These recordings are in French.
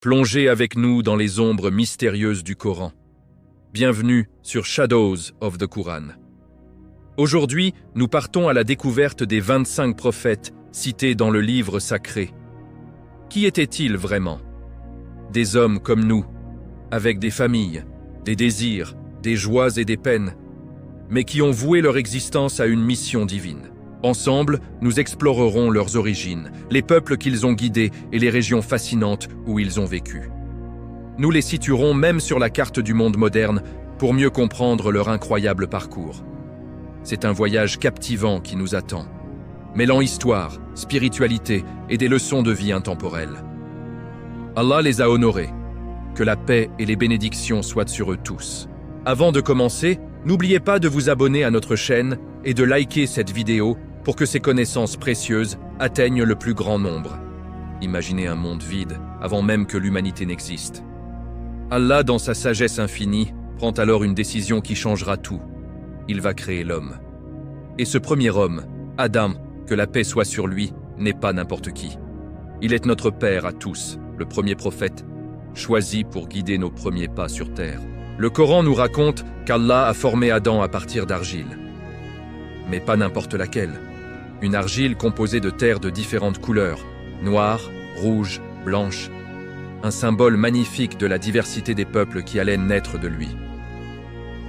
Plongez avec nous dans les ombres mystérieuses du Coran. Bienvenue sur Shadows of the Quran. Aujourd'hui, nous partons à la découverte des 25 prophètes cités dans le livre sacré. Qui étaient-ils vraiment? Des hommes comme nous, avec des familles, des désirs, des joies et des peines, mais qui ont voué leur existence à une mission divine. Ensemble, nous explorerons leurs origines, les peuples qu'ils ont guidés et les régions fascinantes où ils ont vécu. Nous les situerons même sur la carte du monde moderne pour mieux comprendre leur incroyable parcours. C'est un voyage captivant qui nous attend, mêlant histoire, spiritualité et des leçons de vie intemporelles. Allah les a honorés. Que la paix et les bénédictions soient sur eux tous. Avant de commencer, n'oubliez pas de vous abonner à notre chaîne et de liker cette vidéo pour que ces connaissances précieuses atteignent le plus grand nombre. Imaginez un monde vide avant même que l'humanité n'existe. Allah, dans sa sagesse infinie, prend alors une décision qui changera tout. Il va créer l'homme. Et ce premier homme, Adam, que la paix soit sur lui, n'est pas n'importe qui. Il est notre Père à tous, le premier prophète, choisi pour guider nos premiers pas sur terre. Le Coran nous raconte qu'Allah a formé Adam à partir d'argile. Mais pas n'importe laquelle. Une argile composée de terre de différentes couleurs, noire, rouge, blanche, un symbole magnifique de la diversité des peuples qui allaient naître de lui.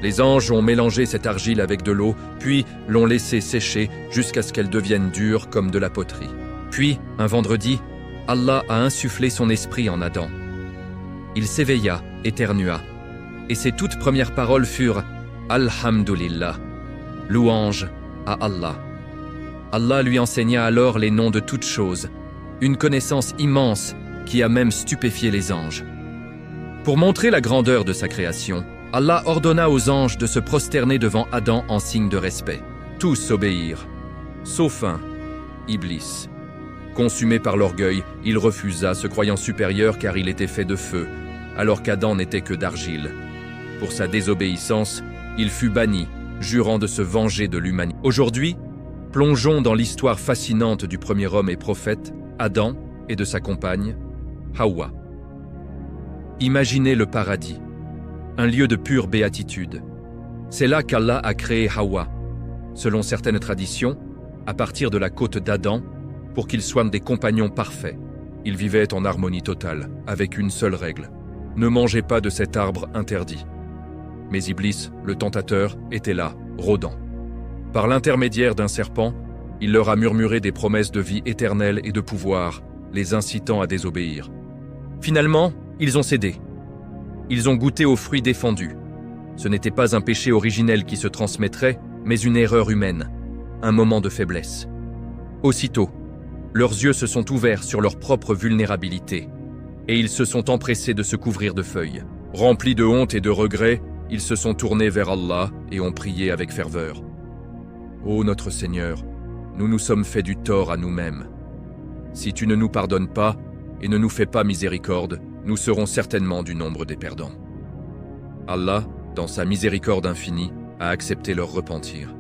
Les anges ont mélangé cette argile avec de l'eau, puis l'ont laissée sécher jusqu'à ce qu'elle devienne dure comme de la poterie. Puis, un vendredi, Allah a insufflé son esprit en Adam. Il s'éveilla, éternua, et ses toutes premières paroles furent « Alhamdulillah », louange à Allah. Allah lui enseigna alors les noms de toutes choses, une connaissance immense qui a même stupéfié les anges. Pour montrer la grandeur de sa création, Allah ordonna aux anges de se prosterner devant Adam en signe de respect. Tous obéirent, sauf un, Iblis. Consumé par l'orgueil, il refusa, se croyant supérieur car il était fait de feu, alors qu'Adam n'était que d'argile. Pour sa désobéissance, il fut banni, jurant de se venger de l'humanité. Aujourd'hui, plongeons dans l'histoire fascinante du premier homme et prophète, Adam, et de sa compagne, Hawa. Imaginez le paradis, un lieu de pure béatitude. C'est là qu'Allah a créé Hawa, selon certaines traditions, à partir de la côte d'Adam, pour qu'ils soient des compagnons parfaits. Ils vivaient en harmonie totale, avec une seule règle. Ne mangez pas de cet arbre interdit. Mais Iblis, le tentateur, était là, rôdant. Par l'intermédiaire d'un serpent, il leur a murmuré des promesses de vie éternelle et de pouvoir, les incitant à désobéir. Finalement, ils ont cédé. Ils ont goûté aux fruits défendus. Ce n'était pas un péché originel qui se transmettrait, mais une erreur humaine, un moment de faiblesse. Aussitôt, leurs yeux se sont ouverts sur leur propre vulnérabilité, et ils se sont empressés de se couvrir de feuilles. Remplis de honte et de regrets, ils se sont tournés vers Allah et ont prié avec ferveur. Ô notre Seigneur, nous nous sommes fait du tort à nous-mêmes. Si tu ne nous pardonnes pas et ne nous fais pas miséricorde, nous serons certainement du nombre des perdants. Allah, dans sa miséricorde infinie, a accepté leur repentir.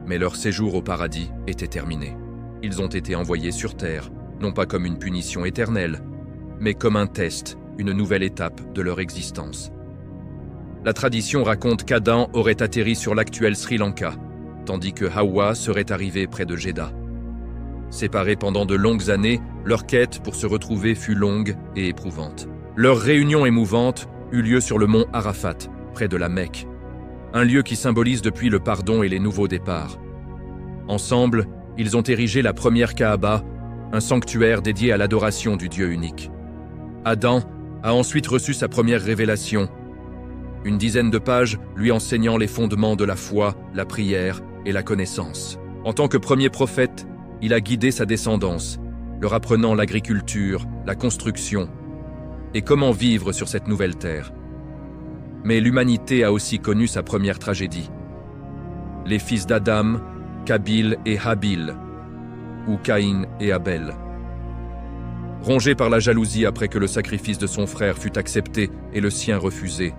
Mais leur séjour au paradis était terminé. Ils ont été envoyés sur terre, non pas comme une punition éternelle, mais comme un test, une nouvelle étape de leur existence. La tradition raconte qu'Adam aurait atterri sur l'actuel Sri Lanka, tandis que Hawa serait arrivée près de Jeddah. Séparés pendant de longues années, leur quête pour se retrouver fut longue et éprouvante. Leur réunion émouvante eut lieu sur le mont Arafat, près de la Mecque, un lieu qui symbolise depuis le pardon et les nouveaux départs. Ensemble, ils ont érigé la première Kaaba, un sanctuaire dédié à l'adoration du Dieu unique. Adam a ensuite reçu sa première révélation, une dizaine de pages lui enseignant les fondements de la foi, la prière et la connaissance. En tant que premier prophète, il a guidé sa descendance, leur apprenant l'agriculture, la construction et comment vivre sur cette nouvelle terre. Mais l'humanité a aussi connu sa première tragédie. Les fils d'Adam, Kabil et Habil, ou Caïn et Abel. Rongé par la jalousie après que le sacrifice de son frère fut accepté et le sien refusé,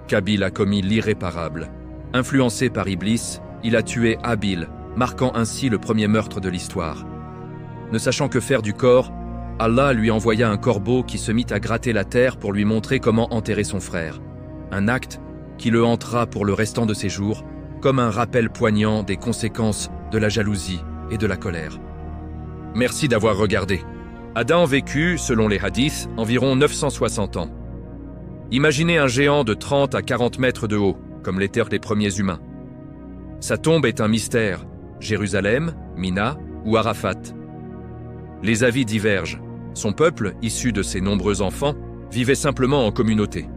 Kabil a commis l'irréparable. Influencé par Iblis, il a tué Habil, marquant ainsi le premier meurtre de l'histoire. Ne sachant que faire du corps, Allah lui envoya un corbeau qui se mit à gratter la terre pour lui montrer comment enterrer son frère. Un acte qui le hantera pour le restant de ses jours, comme un rappel poignant des conséquences de la jalousie et de la colère. Merci d'avoir regardé. Adam vécut, selon les hadiths, environ 960 ans. Imaginez un géant de 30 à 40 mètres de haut, comme l'étaient les premiers humains. Sa tombe est un mystère, Jérusalem, Mina ou Arafat. Les avis divergent. Son peuple, issu de ses nombreux enfants, vivait simplement en communauté.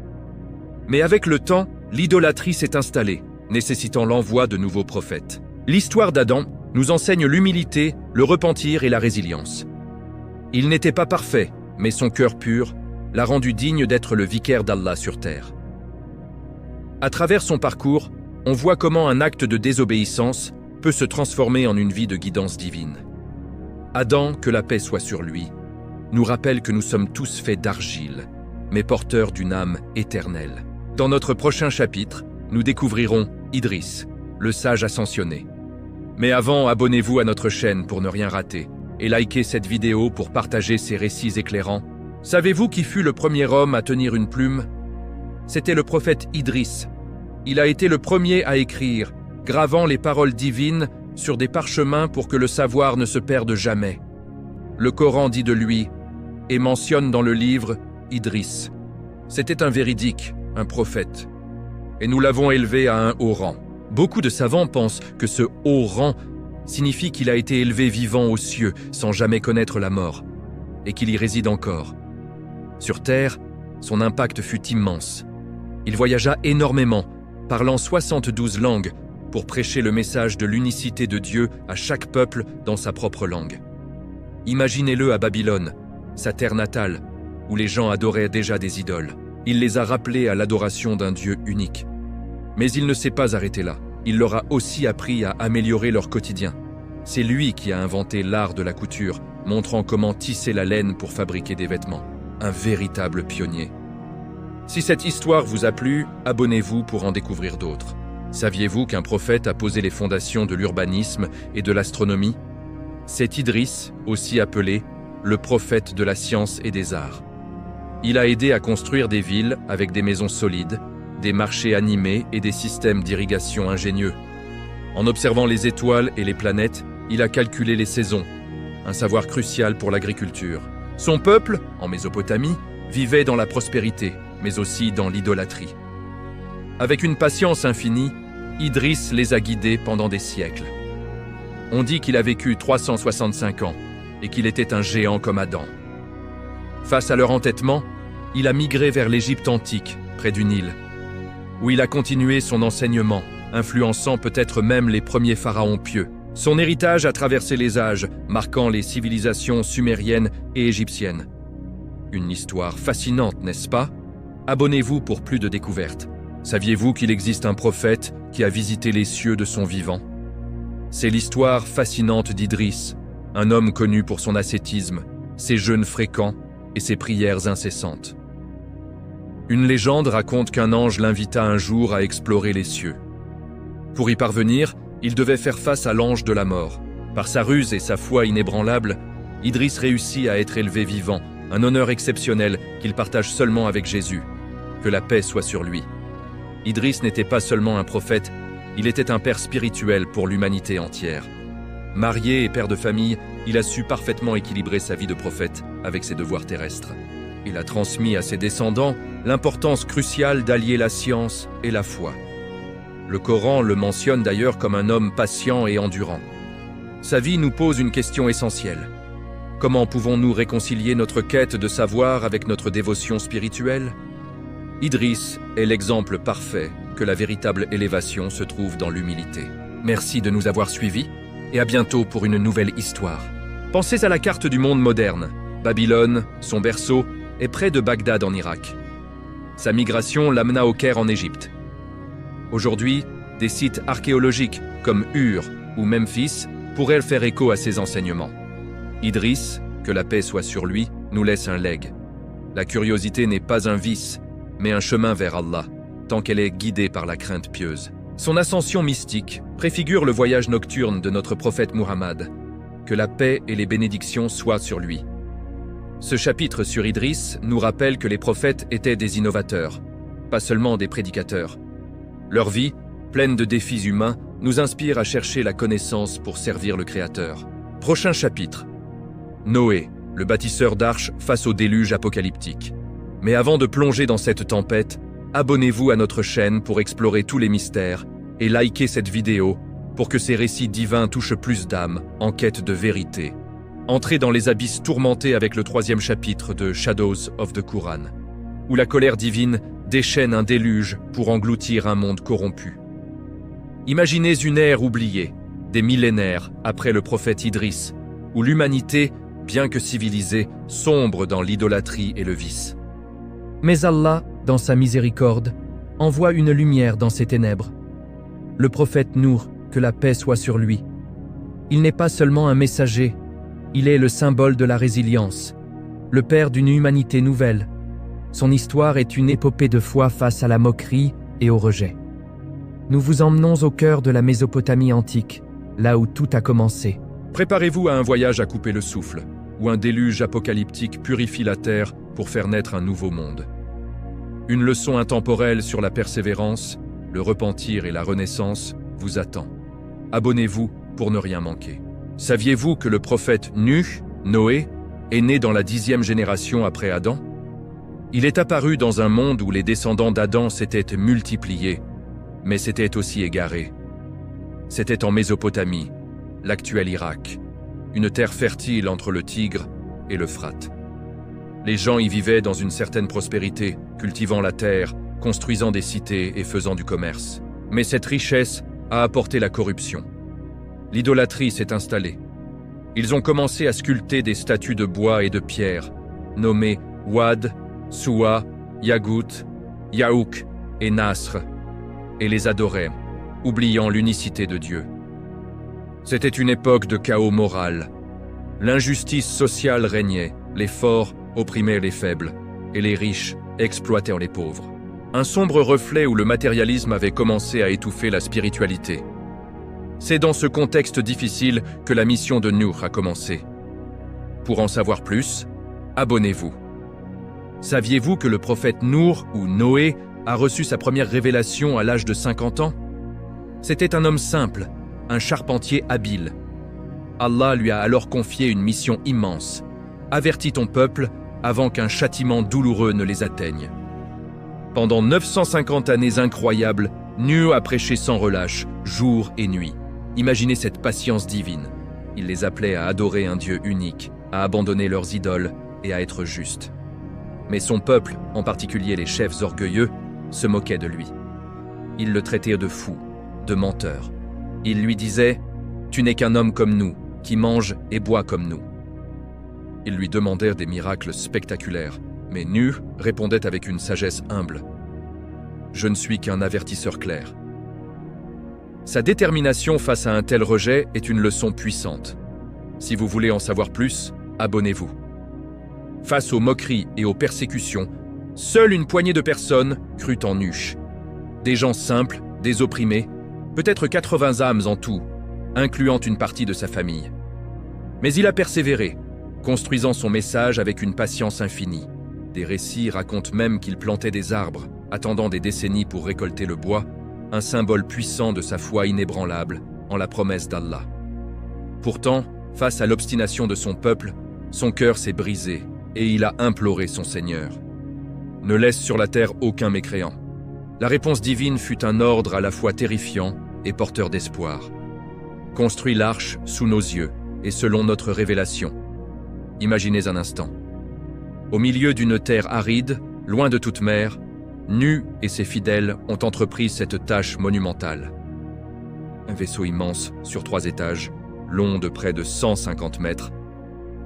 Mais avec le temps, l'idolâtrie s'est installée, nécessitant l'envoi de nouveaux prophètes. L'histoire d'Adam nous enseigne l'humilité, le repentir et la résilience. Il n'était pas parfait, mais son cœur pur l'a rendu digne d'être le vicaire d'Allah sur terre. À travers son parcours, on voit comment un acte de désobéissance peut se transformer en une vie de guidance divine. Adam, que la paix soit sur lui, nous rappelle que nous sommes tous faits d'argile, mais porteurs d'une âme éternelle. Dans notre prochain chapitre, nous découvrirons Idriss, le sage ascensionné. Mais avant, abonnez-vous à notre chaîne pour ne rien rater et likez cette vidéo pour partager ces récits éclairants. Savez-vous qui fut le premier homme à tenir une plume? C'était le prophète Idriss. Il a été le premier à écrire, gravant les paroles divines sur des parchemins pour que le savoir ne se perde jamais. Le Coran dit de lui et mentionne dans le livre Idriss. C'était un véridique, un prophète. Et nous l'avons élevé à un haut rang. Beaucoup de savants pensent que ce haut rang signifie qu'il a été élevé vivant aux cieux sans jamais connaître la mort, et qu'il y réside encore. Sur terre, son impact fut immense. Il voyagea énormément, parlant 72 langues, pour prêcher le message de l'unicité de Dieu à chaque peuple dans sa propre langue. Imaginez-le à Babylone, sa terre natale, où les gens adoraient déjà des idoles. Il les a rappelés à l'adoration d'un Dieu unique. Mais il ne s'est pas arrêté là. Il leur a aussi appris à améliorer leur quotidien. C'est lui qui a inventé l'art de la couture, montrant comment tisser la laine pour fabriquer des vêtements. Un véritable pionnier. Si cette histoire vous a plu, abonnez-vous pour en découvrir d'autres. Saviez-vous qu'un prophète a posé les fondations de l'urbanisme et de l'astronomie? C'est Idriss, aussi appelé le prophète de la science et des arts. Il a aidé à construire des villes avec des maisons solides, des marchés animés et des systèmes d'irrigation ingénieux. En observant les étoiles et les planètes, il a calculé les saisons, un savoir crucial pour l'agriculture. Son peuple, en Mésopotamie, vivait dans la prospérité, mais aussi dans l'idolâtrie. Avec une patience infinie, Idriss les a guidés pendant des siècles. On dit qu'il a vécu 365 ans et qu'il était un géant comme Adam. Face à leur entêtement, il a migré vers l'Égypte antique, près du Nil, où il a continué son enseignement, influençant peut-être même les premiers pharaons pieux. Son héritage a traversé les âges, marquant les civilisations sumériennes et égyptiennes. Une histoire fascinante, n'est-ce pas? Abonnez-vous pour plus de découvertes. Saviez-vous qu'il existe un prophète qui a visité les cieux de son vivant? C'est l'histoire fascinante d'Idriss, un homme connu pour son ascétisme, ses jeûnes fréquents et ses prières incessantes. Une légende raconte qu'un ange l'invita un jour à explorer les cieux. Pour y parvenir, il devait faire face à l'ange de la mort. Par sa ruse et sa foi inébranlable, Idriss réussit à être élevé vivant, un honneur exceptionnel qu'il partage seulement avec Jésus. Que la paix soit sur lui. Idriss n'était pas seulement un prophète, il était un père spirituel pour l'humanité entière. Marié et père de famille, il a su parfaitement équilibrer sa vie de prophète avec ses devoirs terrestres. Il a transmis à ses descendants l'importance cruciale d'allier la science et la foi. Le Coran le mentionne d'ailleurs comme un homme patient et endurant. Sa vie nous pose une question essentielle. Comment pouvons-nous réconcilier notre quête de savoir avec notre dévotion spirituelle? Idriss est l'exemple parfait que la véritable élévation se trouve dans l'humilité. Merci de nous avoir suivis et à bientôt pour une nouvelle histoire. Pensez à la carte du monde moderne. Babylone, son berceau, est près de Bagdad en Irak. Sa migration l'amena au Caire en Égypte. Aujourd'hui, des sites archéologiques comme Ur ou Memphis pourraient faire écho à ses enseignements. Idriss, que la paix soit sur lui, nous laisse un legs. La curiosité n'est pas un vice, mais un chemin vers Allah, tant qu'elle est guidée par la crainte pieuse. Son ascension mystique préfigure le voyage nocturne de notre prophète Muhammad. Que la paix et les bénédictions soient sur lui. Ce chapitre sur Idriss nous rappelle que les prophètes étaient des innovateurs, pas seulement des prédicateurs. Leur vie, pleine de défis humains, nous inspire à chercher la connaissance pour servir le Créateur. Prochain chapitre. Noé, le bâtisseur d'arches face au déluge apocalyptique. Mais avant de plonger dans cette tempête, abonnez-vous à notre chaîne pour explorer tous les mystères et likez cette vidéo pour que ces récits divins touchent plus d'âmes en quête de vérité. Entrez dans les abysses tourmentés avec le 3e chapitre de Shadows of the Quran, où la colère divine déchaîne un déluge pour engloutir un monde corrompu. Imaginez une ère oubliée, des millénaires après le prophète Idriss, où l'humanité, bien que civilisée, sombre dans l'idolâtrie et le vice. Mais Allah, dans sa miséricorde, envoie une lumière dans ces ténèbres. Le prophète Nour, que la paix soit sur lui. Il n'est pas seulement un messager, il est le symbole de la résilience, le père d'une humanité nouvelle. Son histoire est une épopée de foi face à la moquerie et au rejet. Nous vous emmenons au cœur de la Mésopotamie antique, là où tout a commencé. Préparez-vous à un voyage à couper le souffle, où un déluge apocalyptique purifie la terre pour faire naître un nouveau monde. Une leçon intemporelle sur la persévérance, le repentir et la renaissance vous attend. Abonnez-vous pour ne rien manquer. Saviez-vous que le prophète Nuh, Noé, est né dans la 10e génération après Adam? Il est apparu dans un monde où les descendants d'Adam s'étaient multipliés, mais s'étaient aussi égarés. C'était en Mésopotamie, l'actuel Irak, une terre fertile entre le Tigre et l'Euphrate. Les gens y vivaient dans une certaine prospérité, cultivant la terre, construisant des cités et faisant du commerce. Mais cette richesse a apporté la corruption. L'idolâtrie s'est installée. Ils ont commencé à sculpter des statues de bois et de pierre, nommées Wad, Suwa, Yagout, Yaouk et Nasr, et les adoraient, oubliant l'unicité de Dieu. C'était une époque de chaos moral. L'injustice sociale régnait, les forts opprimaient les faibles, et les riches exploitaient les pauvres. Un sombre reflet où le matérialisme avait commencé à étouffer la spiritualité. C'est dans ce contexte difficile que la mission de Nuh a commencé. Pour en savoir plus, abonnez-vous. Saviez-vous que le prophète Nour ou Noé a reçu sa première révélation à l'âge de 50 ans? C'était un homme simple, un charpentier habile. Allah lui a alors confié une mission immense. Avertis ton peuple avant qu'un châtiment douloureux ne les atteigne. Pendant 950 années incroyables, Nuh a prêché sans relâche, jour et nuit. Imaginez cette patience divine. Il les appelait à adorer un Dieu unique, à abandonner leurs idoles et à être justes. Mais son peuple, en particulier les chefs orgueilleux, se moquaient de lui. Ils le traitaient de fou, de menteur. Ils lui disaient « Tu n'es qu'un homme comme nous, qui mange et boit comme nous ». Ils lui demandèrent des miracles spectaculaires, mais Nuh répondait avec une sagesse humble. « Je ne suis qu'un avertisseur clair. » Sa détermination face à un tel rejet est une leçon puissante. Si vous voulez en savoir plus, abonnez-vous. Face aux moqueries et aux persécutions, seule une poignée de personnes crut en Nuh. Des gens simples, des opprimés, peut-être 80 âmes en tout, incluant une partie de sa famille. Mais il a persévéré, construisant son message avec une patience infinie. Des récits racontent même qu'il plantait des arbres, attendant des décennies pour récolter le bois, un symbole puissant de sa foi inébranlable en la promesse d'Allah. Pourtant, face à l'obstination de son peuple, son cœur s'est brisé et il a imploré son Seigneur. Ne laisse sur la terre aucun mécréant. La réponse divine fut un ordre à la fois terrifiant et porteur d'espoir. Construis l'arche sous nos yeux et selon notre révélation. Imaginez un instant. Au milieu d'une terre aride, loin de toute mer, Nuh et ses fidèles ont entrepris cette tâche monumentale. Un vaisseau immense sur 3 étages, long de près de 150 mètres,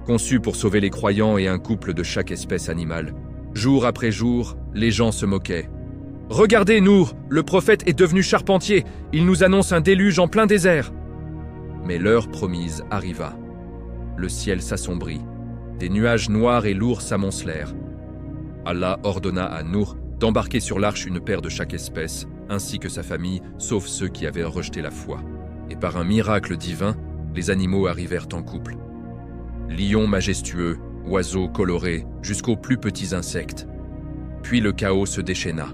conçu pour sauver les croyants et un couple de chaque espèce animale. Jour après jour, les gens se moquaient. « Regardez, Nour, le prophète est devenu charpentier, il nous annonce un déluge en plein désert !» Mais l'heure promise arriva. Le ciel s'assombrit, des nuages noirs et lourds s'amoncelèrent. Allah ordonna à Nour d'embarquer sur l'arche une paire de chaque espèce, ainsi que sa famille, sauf ceux qui avaient rejeté la foi. Et par un miracle divin, les animaux arrivèrent en couple. Lion majestueux, oiseaux colorés, jusqu'aux plus petits insectes. Puis le chaos se déchaîna.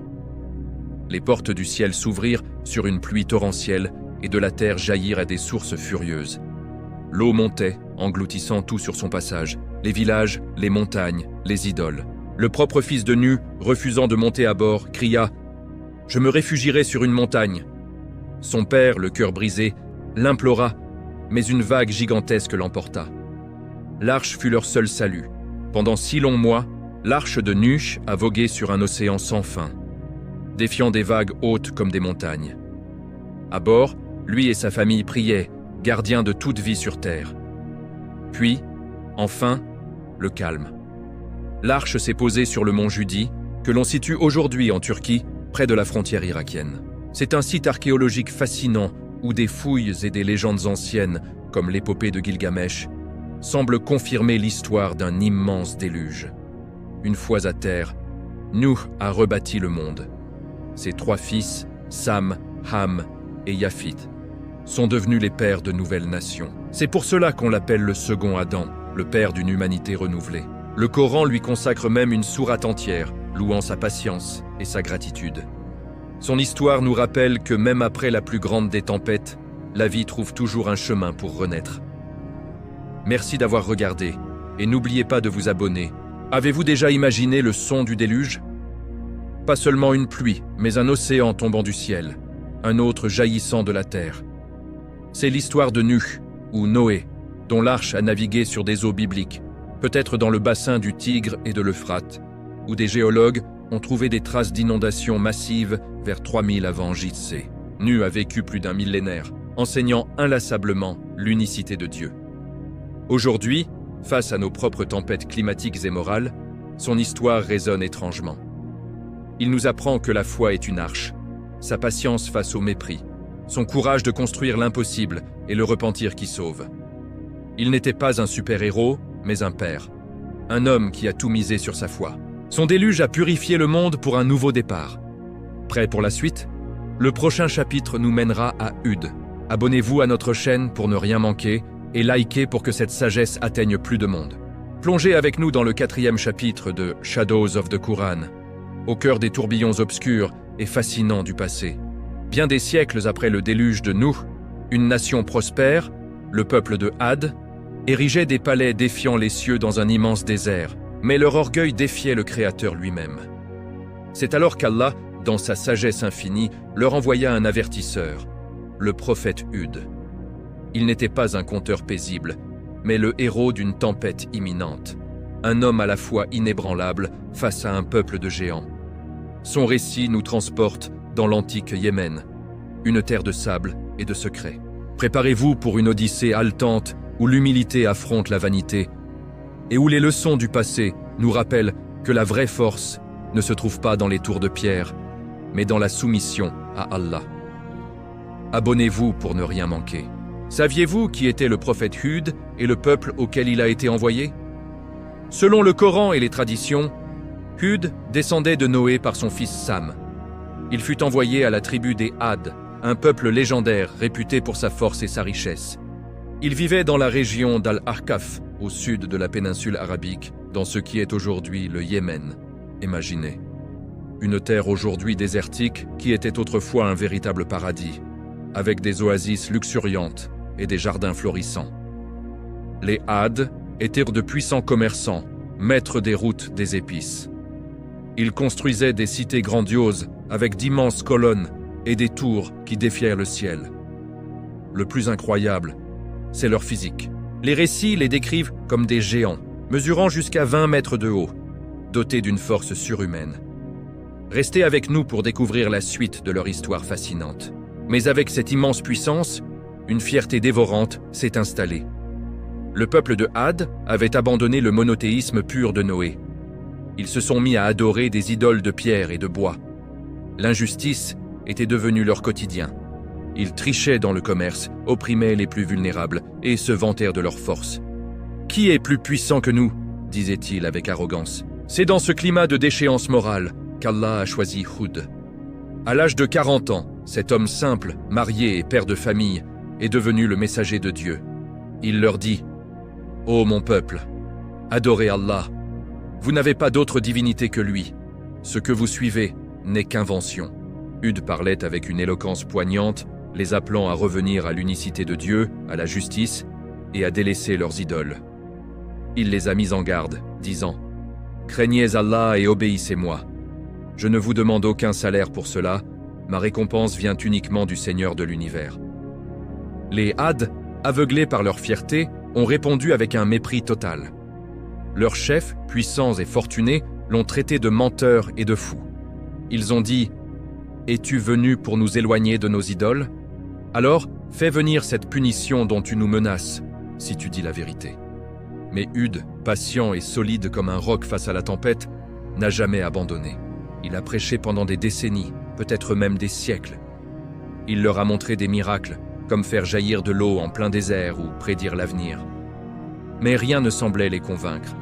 Les portes du ciel s'ouvrirent sur une pluie torrentielle et de la terre jaillirent à des sources furieuses. L'eau montait, engloutissant tout sur son passage, les villages, les montagnes, les idoles. Le propre fils de Nu, refusant de monter à bord, cria « Je me réfugierai sur une montagne ». Son père, le cœur brisé, l'implora, mais une vague gigantesque l'emporta. L'arche fut leur seul salut. Pendant 6 longs mois, l'arche de Nuh a vogué sur un océan sans fin, défiant des vagues hautes comme des montagnes. À bord, lui et sa famille priaient, gardiens de toute vie sur terre. Puis, enfin, le calme. L'arche s'est posée sur le mont Judi, que l'on situe aujourd'hui en Turquie, près de la frontière irakienne. C'est un site archéologique fascinant où des fouilles et des légendes anciennes, comme l'épopée de Gilgamesh, semblent confirmer l'histoire d'un immense déluge. Une fois à terre, Nuh a rebâti le monde. Ses 3 fils, Sam, Ham et Yaphith, sont devenus les pères de nouvelles nations. C'est pour cela qu'on l'appelle le second Adam, le père d'une humanité renouvelée. Le Coran lui consacre même une sourate entière, louant sa patience et sa gratitude. Son histoire nous rappelle que même après la plus grande des tempêtes, la vie trouve toujours un chemin pour renaître. Merci d'avoir regardé, et n'oubliez pas de vous abonner. Avez-vous déjà imaginé le son du déluge? Pas seulement une pluie, mais un océan tombant du ciel, un autre jaillissant de la terre. C'est l'histoire de Nuh, ou Noé, dont l'arche a navigué sur des eaux bibliques, peut-être dans le bassin du Tigre et de l'Euphrate, où des géologues ont trouvé des traces d'inondations massives vers 3000 avant JC. Nuh a vécu plus d'un millénaire, enseignant inlassablement l'unicité de Dieu. Aujourd'hui, face à nos propres tempêtes climatiques et morales, son histoire résonne étrangement. Il nous apprend que la foi est une arche, sa patience face au mépris, son courage de construire l'impossible et le repentir qui sauve. Il n'était pas un super-héros, mais un père. Un homme qui a tout misé sur sa foi. Son déluge a purifié le monde pour un nouveau départ. Prêt pour la suite? Le prochain chapitre nous mènera à Hud. Abonnez-vous à notre chaîne pour ne rien manquer et likez pour que cette sagesse atteigne plus de monde. Plongez avec nous dans le 4e chapitre de Shadows of the Quran, au cœur des tourbillons obscurs et fascinants du passé. Bien des siècles après le déluge de Nuh, une nation prospère, le peuple de Had, érigeait des palais défiant les cieux dans un immense désert, mais leur orgueil défiait le Créateur lui-même. C'est alors qu'Allah, dans sa sagesse infinie, leur envoya un avertisseur, le prophète Hud. Il n'était pas un conteur paisible, mais le héros d'une tempête imminente, un homme à la fois inébranlable face à un peuple de géants. Son récit nous transporte dans l'antique Yémen, une terre de sable et de secrets. Préparez-vous pour une odyssée haletante où l'humilité affronte la vanité et où les leçons du passé nous rappellent que la vraie force ne se trouve pas dans les tours de pierre, mais dans la soumission à Allah. Abonnez-vous pour ne rien manquer. Saviez-vous qui était le prophète Hud et le peuple auquel il a été envoyé? Selon le Coran et les traditions, Hud descendait de Noé par son fils Sam. Il fut envoyé à la tribu des Had, un peuple légendaire réputé pour sa force et sa richesse. Il vivait dans la région d'Al-Ahqaf, au sud de la péninsule arabique, dans ce qui est aujourd'hui le Yémen. Imaginez. Une terre aujourd'hui désertique qui était autrefois un véritable paradis, avec des oasis luxuriantes et des jardins florissants. Les Had étaient de puissants commerçants, maîtres des routes des épices. Ils construisaient des cités grandioses avec d'immenses colonnes et des tours qui défiaient le ciel. Le plus incroyable, c'est leur physique. Les récits les décrivent comme des géants, mesurant jusqu'à 20 mètres de haut, dotés d'une force surhumaine. Restez avec nous pour découvrir la suite de leur histoire fascinante. Mais avec cette immense puissance, une fierté dévorante s'est installée. Le peuple de Had avait abandonné le monothéisme pur de Noé. Ils se sont mis à adorer des idoles de pierre et de bois. L'injustice était devenue leur quotidien. Ils trichaient dans le commerce, opprimaient les plus vulnérables et se vantèrent de leur force. « Qui est plus puissant que nous ?» disait-il avec arrogance. C'est dans ce climat de déchéance morale qu'Allah a choisi Hud. À l'âge de 40 ans, cet homme simple, marié et père de famille, est devenu le messager de Dieu. Il leur dit « Ô mon peuple, Adorez Allah. Vous n'avez pas d'autre divinité que lui. Ce que vous suivez n'est qu'invention. Hud parlait avec une éloquence poignante, les appelant à revenir à l'unicité de Dieu, à la justice et à délaisser leurs idoles. Il les a mis en garde, disant « Craignez Allah et obéissez-moi. Je ne vous demande aucun salaire pour cela, ma récompense vient uniquement du Seigneur de l'univers. » Les Had, aveuglés par leur fierté, ont répondu avec un mépris total. Leurs chefs, puissants et fortunés, l'ont traité de menteur et de fou. Ils ont dit « Es-tu venu pour nous éloigner de nos idoles ? Alors, fais venir cette punition dont tu nous menaces, si tu dis la vérité. » Mais Hud, patient et solide comme un roc face à la tempête, n'a jamais abandonné. Il a prêché pendant des décennies, peut-être même des siècles. Il leur a montré des miracles, comme faire jaillir de l'eau en plein désert ou prédire l'avenir. Mais rien ne semblait les convaincre.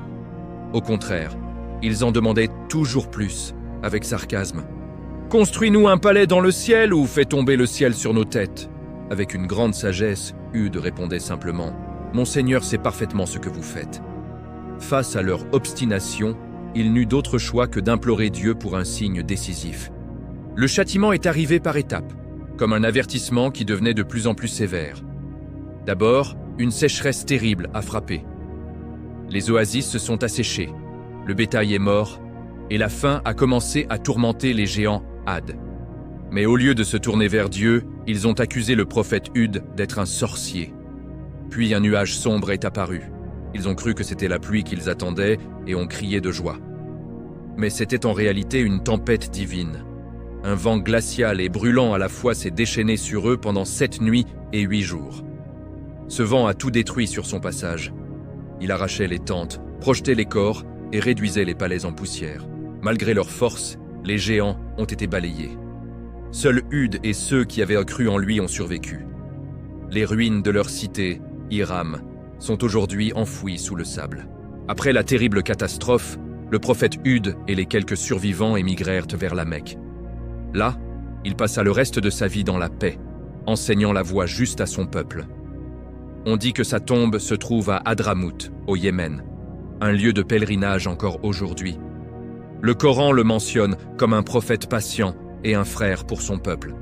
Au contraire, ils en demandaient toujours plus, avec sarcasme. « Construis-nous un palais dans le ciel ou fais tomber le ciel sur nos têtes ?» Avec une grande sagesse, Hud répondait simplement « Mon Seigneur sait parfaitement ce que vous faites. » Face à leur obstination, il n'eut d'autre choix que d'implorer Dieu pour un signe décisif. Le châtiment est arrivé par étapes, comme un avertissement qui devenait de plus en plus sévère. D'abord, une sécheresse terrible a frappé. Les oasis se sont asséchées, le bétail est mort, et la faim a commencé à tourmenter les géants Had. Mais au lieu de se tourner vers Dieu, ils ont accusé le prophète Hud d'être un sorcier. Puis un nuage sombre est apparu. Ils ont cru que c'était la pluie qu'ils attendaient et ont crié de joie. Mais c'était en réalité une tempête divine. Un vent glacial et brûlant à la fois s'est déchaîné sur eux pendant 7 nuits et 8 jours. Ce vent a tout détruit sur son passage. Il arrachait les tentes, projetait les corps et réduisait les palais en poussière. Malgré leur force, les géants ont été balayés. Seuls Hud et ceux qui avaient cru en lui ont survécu. Les ruines de leur cité, Hiram, sont aujourd'hui enfouies sous le sable. Après la terrible catastrophe, le prophète Hud et les quelques survivants émigrèrent vers la Mecque. Là, il passa le reste de sa vie dans la paix, enseignant la voie juste à son peuple. On dit que sa tombe se trouve à Hadramout, au Yémen, un lieu de pèlerinage encore aujourd'hui. Le Coran le mentionne comme un prophète patient et un frère pour son peuple,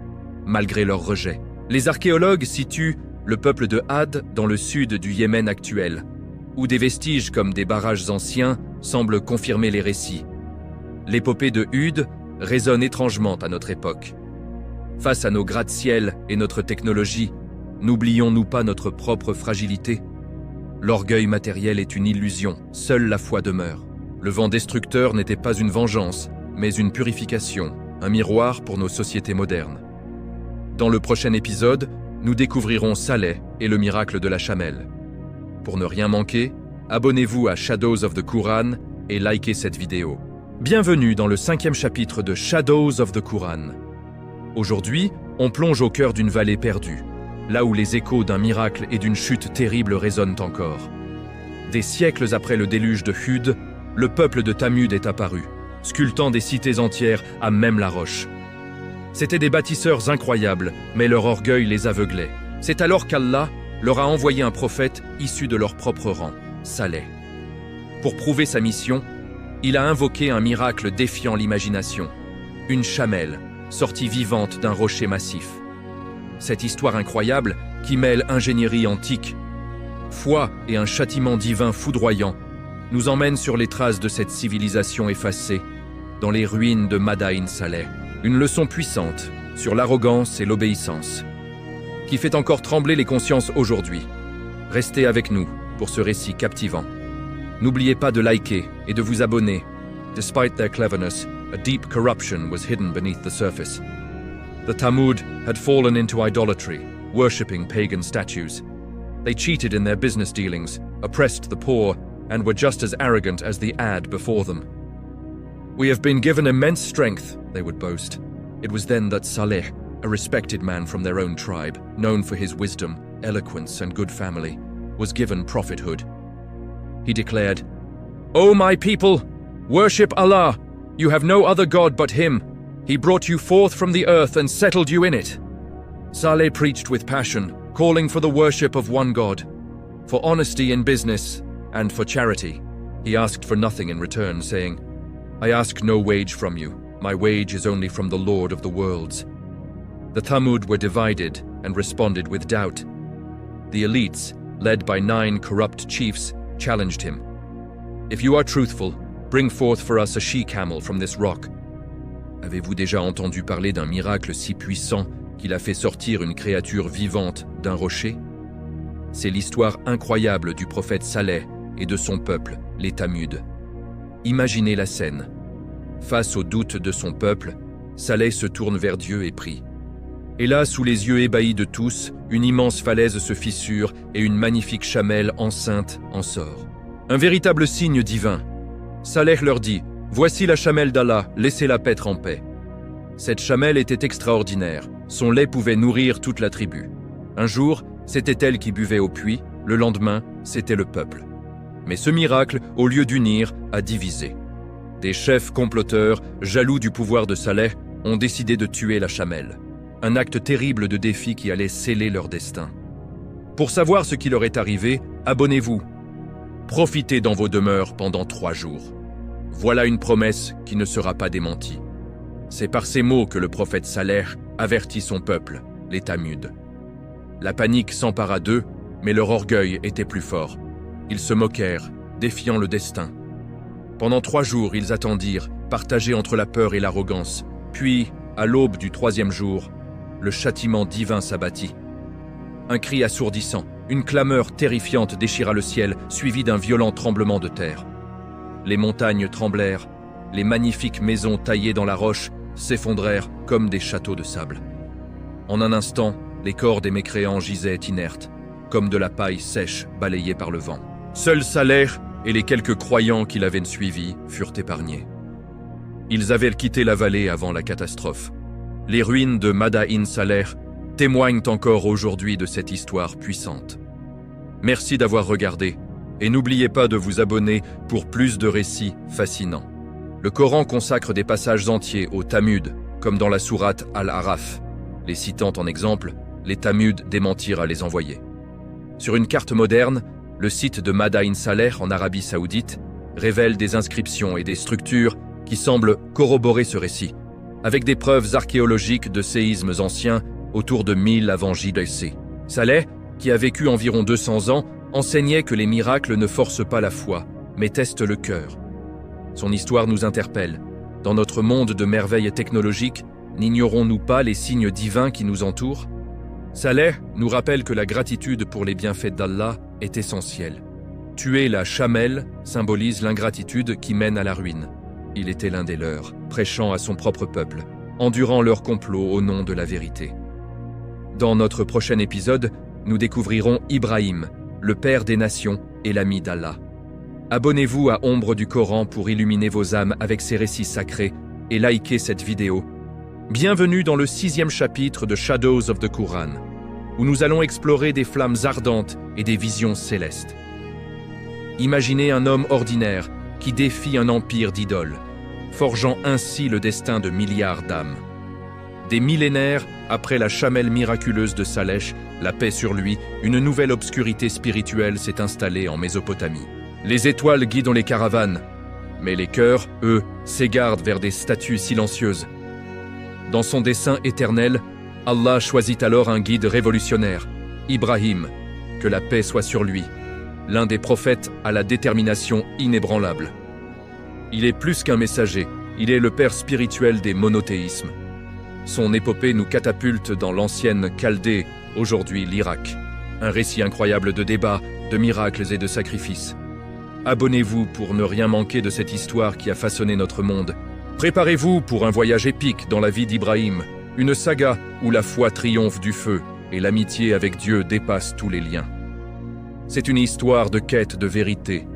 malgré leur rejet. Les archéologues situent le peuple de Had dans le sud du Yémen actuel, où des vestiges comme des barrages anciens semblent confirmer les récits. L'épopée de Hud résonne étrangement à notre époque. Face à nos gratte-ciel et notre technologie, n'oublions-nous pas notre propre fragilité ? L'orgueil matériel est une illusion, seule la foi demeure. Le vent destructeur n'était pas une vengeance, mais une purification, un miroir pour nos sociétés modernes. Dans le prochain épisode, nous découvrirons Saleh et le miracle de la chamelle. Pour ne rien manquer, abonnez-vous à Shadows of the Quran et likez cette vidéo. Bienvenue dans le 5e chapitre de Shadows of the Quran. Aujourd'hui, on plonge au cœur d'une vallée perdue, là où les échos d'un miracle et d'une chute terrible résonnent encore. Des siècles après le déluge de Hud, le peuple de Thamud est apparu, sculptant des cités entières à même la roche. C'étaient des bâtisseurs incroyables, mais leur orgueil les aveuglait. C'est alors qu'Allah leur a envoyé un prophète issu de leur propre rang, Saleh. Pour prouver sa mission, il a invoqué un miracle défiant l'imagination, une chamelle, sortie vivante d'un rocher massif. Cette histoire incroyable, qui mêle ingénierie antique, foi et un châtiment divin foudroyant, nous emmène sur les traces de cette civilisation effacée, dans les ruines de Madain Saleh. Une leçon puissante sur l'arrogance et l'obéissance, qui fait encore trembler les consciences aujourd'hui. Restez avec nous pour ce récit captivant. N'oubliez pas de liker et de vous abonner. Despite their cleverness, a deep corruption was hidden beneath the surface. The Thamud had fallen into idolatry, worshipping pagan statues. They cheated in their business dealings, oppressed the poor, and were just as arrogant as the Ad before them. We have been given immense strength, they would boast. It was then that Saleh, a respected man from their own tribe, known for his wisdom, eloquence, and good family, was given prophethood. He declared, "O my people, worship Allah. You have no other God but Him. He brought you forth from the earth and settled you in it." Saleh preached with passion, calling for the worship of one God, for honesty in business, and for charity. He asked for nothing in return, saying, I ask no wage from you. My wage is only from the Lord of the worlds. The Thamud were divided and responded with doubt. The elites, led by 9 corrupt chiefs, challenged him. If you are truthful, bring forth for us a she-camel from this rock. Avez-vous déjà entendu parler d'un miracle si puissant qu'il a fait sortir une créature vivante d'un rocher? C'est l'histoire incroyable du prophète Saleh et de son peuple, les Thamuds. Imaginez la scène. Face au doute de son peuple, Saleh se tourne vers Dieu et prie. Et là, sous les yeux ébahis de tous, une immense falaise se fissure et une magnifique chamelle enceinte en sort. Un véritable signe divin. Saleh leur dit, « Voici la chamelle d'Allah, laissez-la paître en paix. » Cette chamelle était extraordinaire. Son lait pouvait nourrir toute la tribu. Un jour, c'était elle qui buvait au puits, le lendemain, c'était le peuple. Mais ce miracle, au lieu d'unir, a divisé. Des chefs comploteurs, jaloux du pouvoir de Saleh, ont décidé de tuer la chamelle. Un acte terrible de défi qui allait sceller leur destin. Pour savoir ce qui leur est arrivé, abonnez-vous. Profitez dans vos demeures pendant 3 jours. Voilà une promesse qui ne sera pas démentie. C'est par ces mots que le prophète Saleh avertit son peuple, les Thamuds. La panique s'empara d'eux, mais leur orgueil était plus fort. Ils se moquèrent, défiant le destin. Pendant 3 jours, ils attendirent, partagés entre la peur et l'arrogance. Puis, à l'aube du 3e jour, le châtiment divin s'abattit. Un cri assourdissant, une clameur terrifiante déchira le ciel, suivi d'un violent tremblement de terre. Les montagnes tremblèrent, les magnifiques maisons taillées dans la roche s'effondrèrent comme des châteaux de sable. En un instant, les corps des mécréants gisaient inertes, comme de la paille sèche balayée par le vent. Seul Saleh et les quelques croyants qui l'avaient suivi furent épargnés. Ils avaient quitté la vallée avant la catastrophe. Les ruines de Madain Saleh témoignent encore aujourd'hui de cette histoire puissante. Merci d'avoir regardé et n'oubliez pas de vous abonner pour plus de récits fascinants. Le Coran consacre des passages entiers aux Thamuds, comme dans la sourate Al-Araf. Les citant en exemple, les Thamuds démentirent à les envoyer. Sur une carte moderne, le site de Madain Saleh en Arabie Saoudite révèle des inscriptions et des structures qui semblent corroborer ce récit, avec des preuves archéologiques de séismes anciens autour de 1000 avant JC. Saleh, qui a vécu environ 200 ans, enseignait que les miracles ne forcent pas la foi, mais testent le cœur. Son histoire nous interpelle. Dans notre monde de merveilles technologiques, n'ignorons-nous pas les signes divins qui nous entourent? Saleh nous rappelle que la gratitude pour les bienfaits d'Allah est essentielle. Tuer la chamelle symbolise l'ingratitude qui mène à la ruine. Il était l'un des leurs, prêchant à son propre peuple, endurant leur complot au nom de la vérité. Dans notre prochain épisode, nous découvrirons Ibrahim, le père des nations et l'ami d'Allah. Abonnez-vous à Ombre du Coran pour illuminer vos âmes avec ces récits sacrés et likez cette vidéo. Bienvenue dans le 6e chapitre de Shadows of the Quran, où nous allons explorer des flammes ardentes et des visions célestes. Imaginez un homme ordinaire qui défie un empire d'idoles, forgeant ainsi le destin de milliards d'âmes. Des millénaires après la chamelle miraculeuse de Saleh, la paix sur lui, une nouvelle obscurité spirituelle s'est installée en Mésopotamie. Les étoiles guident les caravanes, mais les cœurs, eux, s'égarent vers des statues silencieuses. Dans son dessein éternel, Allah choisit alors un guide révolutionnaire, Ibrahim, que la paix soit sur lui, l'un des prophètes à la détermination inébranlable. Il est plus qu'un messager, il est le père spirituel des monothéismes. Son épopée nous catapulte dans l'ancienne Chaldée, aujourd'hui l'Irak. Un récit incroyable de débats, de miracles et de sacrifices. Abonnez-vous pour ne rien manquer de cette histoire qui a façonné notre monde. Préparez-vous pour un voyage épique dans la vie d'Ibrahim, une saga où la foi triomphe du feu et l'amitié avec Dieu dépasse tous les liens. C'est une histoire de quête de vérité,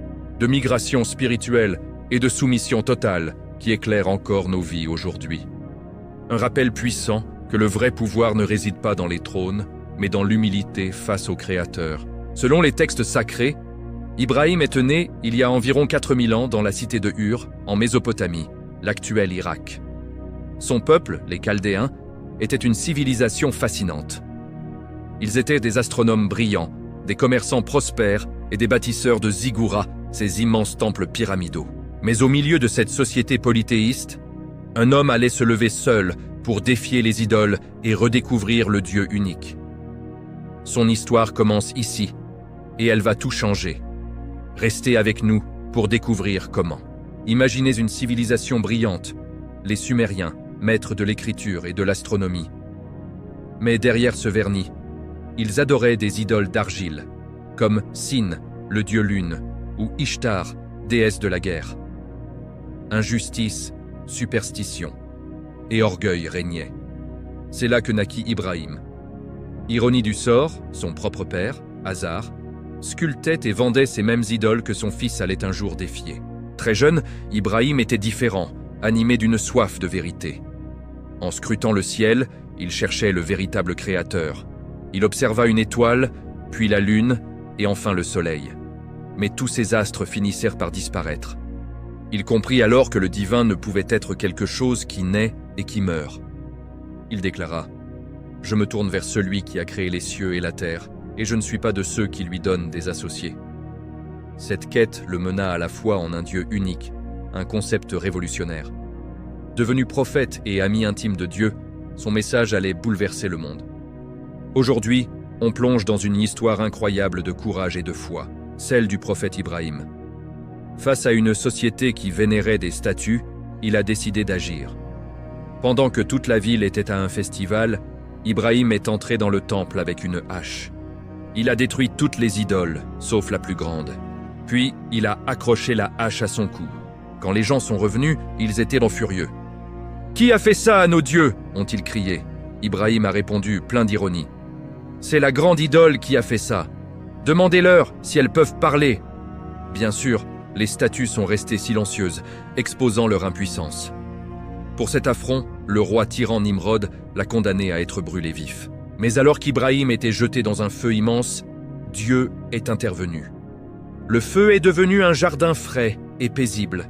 de migration spirituelle et de soumission totale qui éclaire encore nos vies aujourd'hui. Un rappel puissant que le vrai pouvoir ne réside pas dans les trônes, mais dans l'humilité face au Créateur. Selon les textes sacrés, Ibrahim est né il y a environ 4000 ans dans la cité de Ur, en Mésopotamie, l'actuel Irak. Son peuple, les Chaldéens, était une civilisation fascinante. Ils étaient des astronomes brillants, des commerçants prospères et des bâtisseurs de ziggourats ces immenses temples pyramidaux. Mais au milieu de cette société polythéiste, un homme allait se lever seul pour défier les idoles et redécouvrir le Dieu unique. Son histoire commence ici, et elle va tout changer. Restez avec nous pour découvrir comment. Imaginez une civilisation brillante, les Sumériens, maîtres de l'écriture et de l'astronomie. Mais derrière ce vernis, ils adoraient des idoles d'argile, comme Sin, le dieu lune, ou Ishtar, déesse de la guerre. Injustice, superstition et orgueil régnaient. C'est là que naquit Ibrahim. Ironie du sort, son propre père, Azar, sculptait et vendait ces mêmes idoles que son fils allait un jour défier. Très jeune, Ibrahim était différent, animé d'une soif de vérité. En scrutant le ciel, il cherchait le véritable créateur. Il observa une étoile, puis la lune, et enfin le soleil. Mais tous ces astres finissèrent par disparaître. Il comprit alors que le divin ne pouvait être quelque chose qui naît et qui meurt. Il déclara « Je me tourne vers celui qui a créé les cieux et la terre, et je ne suis pas de ceux qui lui donnent des associés. » Cette quête le mena à la foi en un Dieu unique, un concept révolutionnaire. Devenu prophète et ami intime de Dieu, son message allait bouleverser le monde. Aujourd'hui, on plonge dans une histoire incroyable de courage et de foi, celle du prophète Ibrahim. Face à une société qui vénérait des statues, il a décidé d'agir. Pendant que toute la ville était à un festival, Ibrahim est entré dans le temple avec une hache. Il a détruit toutes les idoles, sauf la plus grande. Puis, il a accroché la hache à son cou. Quand les gens sont revenus, ils étaient furieux. « Qui a fait ça à nos dieux ?» ont-ils crié. Ibrahim a répondu, plein d'ironie. « C'est la grande idole qui a fait ça. Demandez-leur si elles peuvent parler. » Bien sûr, les statues sont restées silencieuses, exposant leur impuissance. Pour cet affront, le roi tyran Nimrod l'a condamné à être brûlé vif. Mais alors qu'Ibrahim était jeté dans un feu immense, Dieu est intervenu. Le feu est devenu un jardin frais et paisible.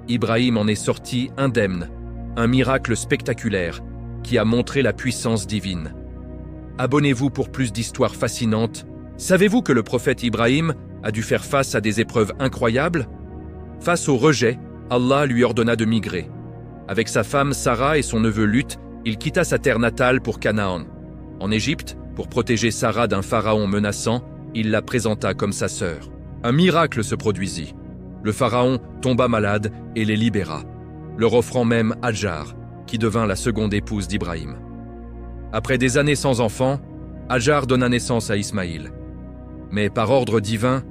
Ibrahim en est sorti indemne, un miracle spectaculaire qui a montré la puissance divine. Abonnez-vous pour plus d'histoires fascinantes. Savez-vous que le prophète Ibrahim a dû faire face à des épreuves incroyables? Face au rejet, Allah lui ordonna de migrer. Avec sa femme Sarah et son neveu Lut, il quitta sa terre natale pour Canaan. En Égypte, pour protéger Sarah d'un pharaon menaçant, il la présenta comme sa sœur. Un miracle se produisit. Le pharaon tomba malade et les libéra, leur offrant même Hajar, qui devint la seconde épouse d'Ibrahim. Après des années sans enfant, Hajar donna naissance à Ismaïl. Mais par ordre divin,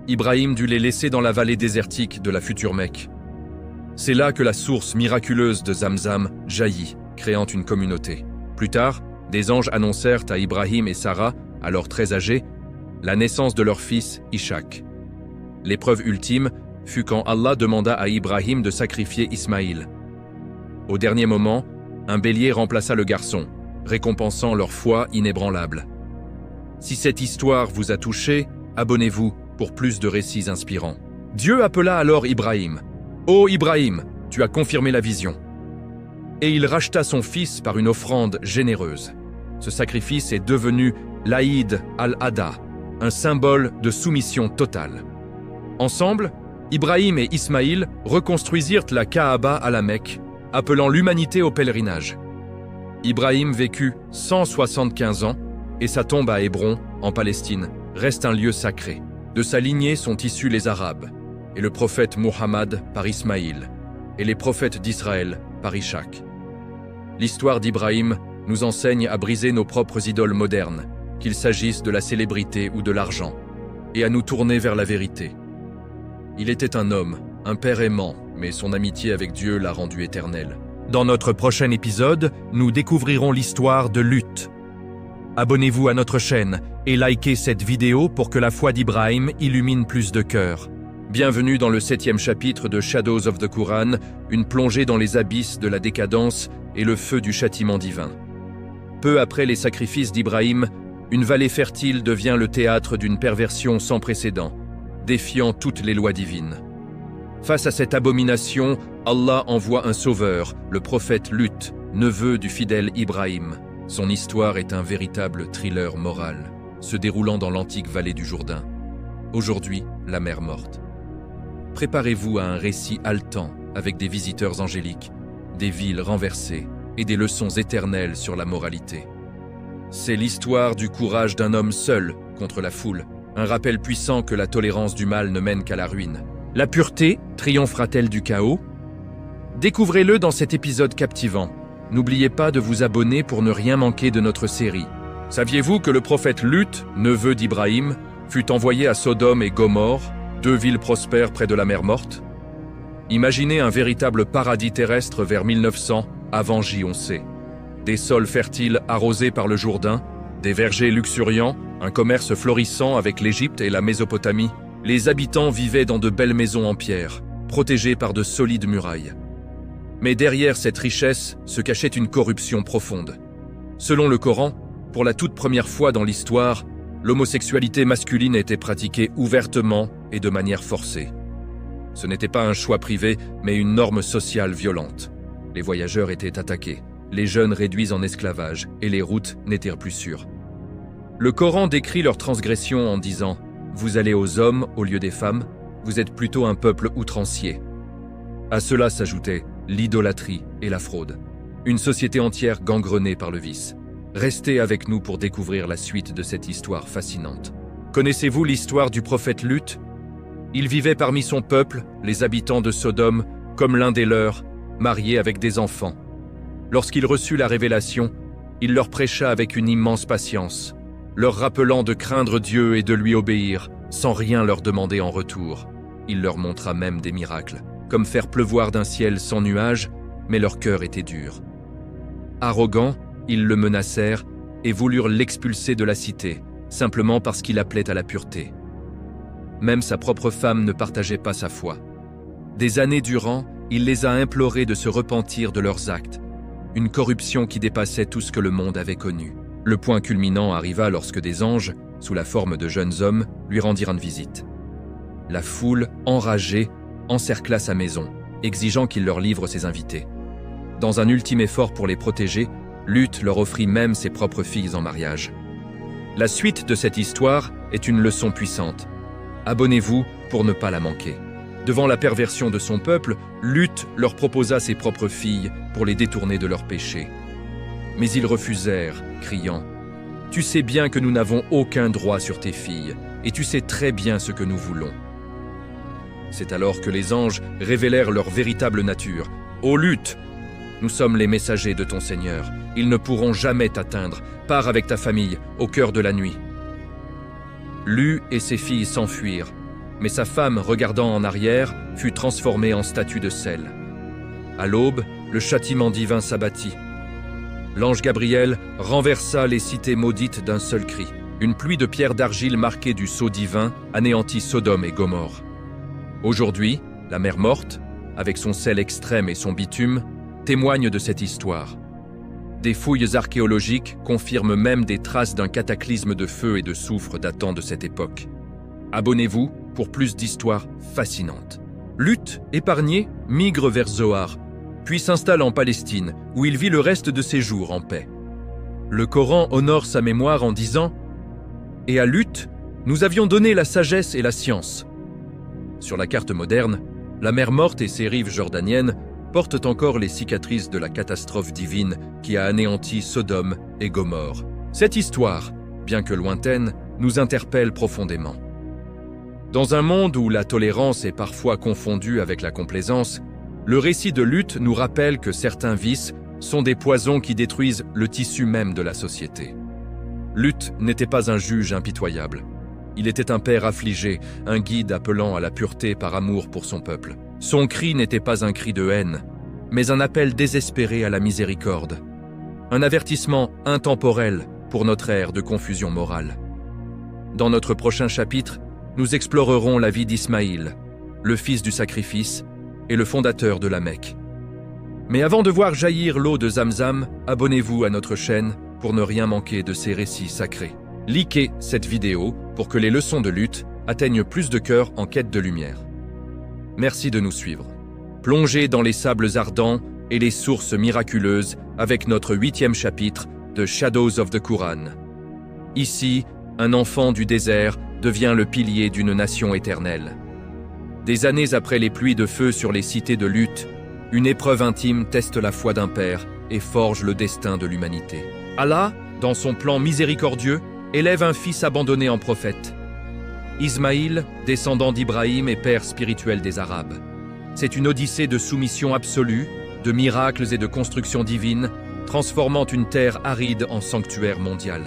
Ibrahim dut les laisser dans la vallée désertique de la future Mecque. C'est là que la source miraculeuse de Zamzam jaillit, créant une communauté. Plus tard, des anges annoncèrent à Ibrahim et Sarah, alors très âgés, la naissance de leur fils Ishaq. L'épreuve ultime fut quand Allah demanda à Ibrahim de sacrifier Ismaïl. Au dernier moment, un bélier remplaça le garçon, récompensant leur foi inébranlable. Si cette histoire vous a touché, abonnez-vous pour plus de récits inspirants. Dieu appela alors Ibrahim. « Ô Ibrahim, tu as confirmé la vision. » Et il racheta son fils par une offrande généreuse. Ce sacrifice est devenu l'Aïd al-Adha, un symbole de soumission totale. Ensemble, Ibrahim et Ismaïl reconstruisirent la Kaaba à la Mecque, appelant l'humanité au pèlerinage. Ibrahim vécut 175 ans et sa tombe à Hébron, en Palestine, reste un lieu sacré. De sa lignée sont issus les Arabes, et le prophète Muhammad par Ismaïl, et les prophètes d'Israël par Ishaq. L'histoire d'Ibrahim nous enseigne à briser nos propres idoles modernes, qu'il s'agisse de la célébrité ou de l'argent, et à nous tourner vers la vérité. Il était un homme, un père aimant, mais son amitié avec Dieu l'a rendu éternel. Dans notre prochain épisode, nous découvrirons l'histoire de Lut. Abonnez-vous à notre chaîne et likez cette vidéo pour que la foi d'Ibrahim illumine plus de cœurs. Bienvenue dans le 7e chapitre de Shadows of the Quran, une plongée dans les abysses de la décadence et le feu du châtiment divin. Peu après les sacrifices d'Ibrahim, une vallée fertile devient le théâtre d'une perversion sans précédent, défiant toutes les lois divines. Face à cette abomination, Allah envoie un sauveur, le prophète Lut, neveu du fidèle Ibrahim. Son histoire est un véritable thriller moral, se déroulant dans l'antique vallée du Jourdain. Aujourd'hui, la mer morte. préparez-vous à un récit haletant avec des visiteurs angéliques, des villes renversées et des leçons éternelles sur la moralité. C'est l'histoire du courage d'un homme seul contre la foule, un rappel puissant que la tolérance du mal ne mène qu'à la ruine. La pureté triomphera-t-elle du chaos? Découvrez-le dans cet épisode captivant. N'oubliez pas de vous abonner pour ne rien manquer de notre série. Saviez-vous que le prophète Lut, neveu d'Ibrahim, fut envoyé à Sodome et Gomorrhe, deux villes prospères près de la mer Morte? Imaginez un véritable paradis terrestre vers 1900, avant J-on-C. Des sols fertiles arrosés par le Jourdain, des vergers luxuriants, un commerce florissant avec l'Égypte et la Mésopotamie. Les habitants vivaient dans de belles maisons en pierre, protégées par de solides murailles. Mais derrière cette richesse se cachait une corruption profonde. Selon le Coran, pour la toute première fois dans l'histoire, l'homosexualité masculine était pratiquée ouvertement et de manière forcée. Ce n'était pas un choix privé, mais une norme sociale violente. Les voyageurs étaient attaqués, les jeunes réduits en esclavage, et les routes n'étaient plus sûres. Le Coran décrit leur transgression en disant « Vous allez aux hommes au lieu des femmes, vous êtes plutôt un peuple outrancier ». À cela s'ajoutait l'idolâtrie et la fraude. Une société entière gangrenée par le vice. Restez avec nous pour découvrir la suite de cette histoire fascinante. Connaissez-vous l'histoire du prophète Lut? Il vivait parmi son peuple, les habitants de Sodome, comme l'un des leurs, marié avec des enfants. Lorsqu'il reçut la révélation, il leur prêcha avec une immense patience, leur rappelant de craindre Dieu et de lui obéir, sans rien leur demander en retour. Il leur montra même des miracles, comme faire pleuvoir d'un ciel sans nuages, mais leur cœur était dur. Arrogants, ils le menacèrent et voulurent l'expulser de la cité, simplement parce qu'il appelait à la pureté. Même sa propre femme ne partageait pas sa foi. Des années durant, il les a implorés de se repentir de leurs actes, une corruption qui dépassait tout ce que le monde avait connu. Le point culminant arriva lorsque des anges, sous la forme de jeunes hommes, lui rendirent visite. La foule, enragée, encercla sa maison, exigeant qu'il leur livre ses invités. Dans un ultime effort pour les protéger, Lut leur offrit même ses propres filles en mariage. La suite de cette histoire est une leçon puissante. Abonnez-vous pour ne pas la manquer. Devant la perversion de son peuple, Lut leur proposa ses propres filles pour les détourner de leurs péchés. Mais ils refusèrent, criant « Tu sais bien que nous n'avons aucun droit sur tes filles, et tu sais très bien ce que nous voulons. » C'est alors que les anges révélèrent leur véritable nature. « Ô Lut, nous sommes les messagers de ton Seigneur. Ils ne pourront jamais t'atteindre. Pars avec ta famille, au cœur de la nuit. » Lut et ses filles s'enfuirent, mais sa femme, regardant en arrière, fut transformée en statue de sel. À l'aube, le châtiment divin s'abattit. L'ange Gabriel renversa les cités maudites d'un seul cri. Une pluie de pierres d'argile marquée du sceau divin anéantit Sodome et Gomorrhe. Aujourd'hui, la mer Morte, avec son sel extrême et son bitume, témoigne de cette histoire. Des fouilles archéologiques confirment même des traces d'un cataclysme de feu et de soufre datant de cette époque. Abonnez-vous pour plus d'histoires fascinantes. Lut, épargné, migre vers Zoar, puis s'installe en Palestine, où il vit le reste de ses jours en paix. Le Coran honore sa mémoire en disant « Et à Lut, nous avions donné la sagesse et la science. » Sur la carte moderne, la mer Morte et ses rives jordaniennes portent encore les cicatrices de la catastrophe divine qui a anéanti Sodome et Gomorrhe. Cette histoire, bien que lointaine, nous interpelle profondément. Dans un monde où la tolérance est parfois confondue avec la complaisance, le récit de Lut nous rappelle que certains vices sont des poisons qui détruisent le tissu même de la société. Lut n'était pas un juge impitoyable. Il était un père affligé, un guide appelant à la pureté par amour pour son peuple. Son cri n'était pas un cri de haine, mais un appel désespéré à la miséricorde. Un avertissement intemporel pour notre ère de confusion morale. Dans notre prochain chapitre, nous explorerons la vie d'Ismaïl, le fils du sacrifice et le fondateur de la Mecque. Mais avant de voir jaillir l'eau de Zamzam, abonnez-vous à notre chaîne pour ne rien manquer de ces récits sacrés. Likez cette vidéo pour que les leçons de Lut atteignent plus de cœurs en quête de lumière. Merci de nous suivre. Plongez dans les sables ardents et les sources miraculeuses avec notre 8e chapitre de Shadows of the Quran. Ici, un enfant du désert devient le pilier d'une nation éternelle. Des années après les pluies de feu sur les cités de lutte, une épreuve intime teste la foi d'un père et forge le destin de l'humanité. Allah, dans son plan miséricordieux, élève un fils abandonné en prophète. Ismaïl, descendant d'Ibrahim et père spirituel des Arabes. C'est une odyssée de soumission absolue, de miracles et de construction divine, transformant une terre aride en sanctuaire mondial.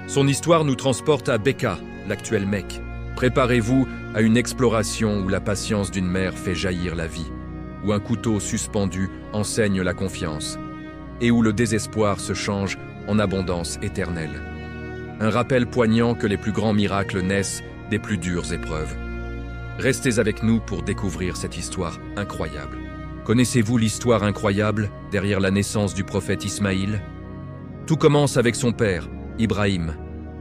Son histoire nous transporte à Becca, l'actuelle Mecque. Préparez-vous à une exploration où la patience d'une mère fait jaillir la vie, où un couteau suspendu enseigne la confiance, et où le désespoir se change en abondance éternelle. Un rappel poignant que les plus grands miracles naissent des plus dures épreuves. Restez avec nous pour découvrir cette histoire incroyable. Connaissez-vous l'histoire incroyable derrière la naissance du prophète Ismaïl? Tout commence avec son père, Ibrahim,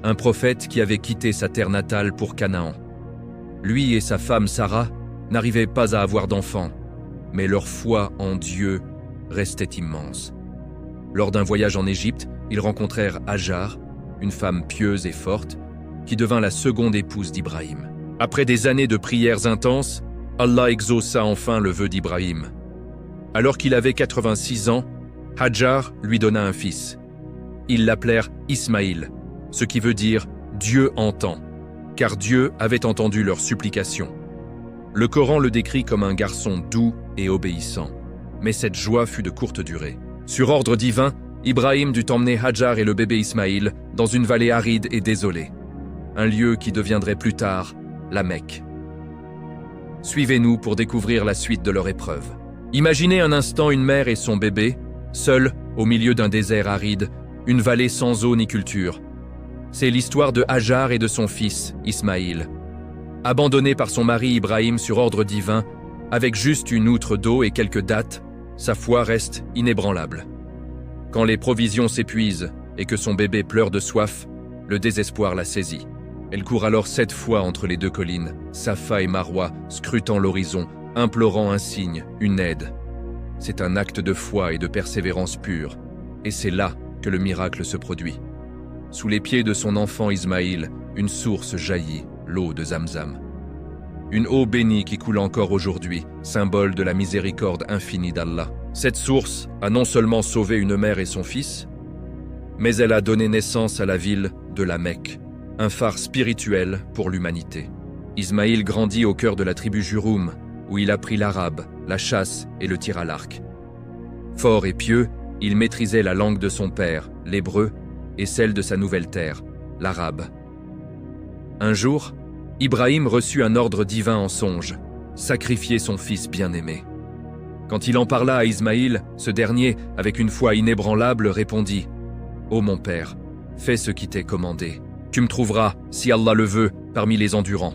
un prophète qui avait quitté sa terre natale pour Canaan. Lui et sa femme Sarah n'arrivaient pas à avoir d'enfants, mais leur foi en Dieu restait immense. Lors d'un voyage en Égypte, ils rencontrèrent Hajar, une femme pieuse et forte, qui devint la seconde épouse d'Ibrahim. Après des années de prières intenses, Allah exauça enfin le vœu d'Ibrahim. Alors qu'il avait 86 ans, Hajar lui donna un fils. Ils l'appelèrent Ismaïl, ce qui veut dire « Dieu entend », car Dieu avait entendu leurs supplications. Le Coran le décrit comme un garçon doux et obéissant, mais cette joie fut de courte durée. Sur ordre divin, Ibrahim dut emmener Hajar et le bébé Ismaïl dans une vallée aride et désolée, un lieu qui deviendrait plus tard la Mecque. Suivez-nous pour découvrir la suite de leur épreuve. Imaginez un instant une mère et son bébé, seuls au milieu d'un désert aride, une vallée sans eau ni culture. C'est l'histoire de Hajar et de son fils, Ismaïl. Abandonné par son mari Ibrahim sur ordre divin, avec juste une outre d'eau et quelques dattes, sa foi reste inébranlable. Quand les provisions s'épuisent et que son bébé pleure de soif, le désespoir la saisit. Elle court alors 7 fois entre les 2 collines, Safa et Marwa, scrutant l'horizon, implorant un signe, une aide. C'est un acte de foi et de persévérance pure, et c'est là que le miracle se produit. Sous les pieds de son enfant Ismaïl, une source jaillit, l'eau de Zamzam. Une eau bénie qui coule encore aujourd'hui, symbole de la miséricorde infinie d'Allah. Cette source a non seulement sauvé une mère et son fils, mais elle a donné naissance à la ville de la Mecque, un phare spirituel pour l'humanité. Ismaïl grandit au cœur de la tribu Jurhum, où il apprit l'arabe, la chasse et le tir à l'arc. Fort et pieux, il maîtrisait la langue de son père, l'hébreu, et celle de sa nouvelle terre, l'arabe. Un jour, Ibrahim reçut un ordre divin en songe, sacrifier son fils bien-aimé. Quand il en parla à Ismaïl, ce dernier, avec une foi inébranlable, répondit « Ô mon père, fais ce qui t'est commandé. Tu me trouveras, si Allah le veut, parmi les endurants. »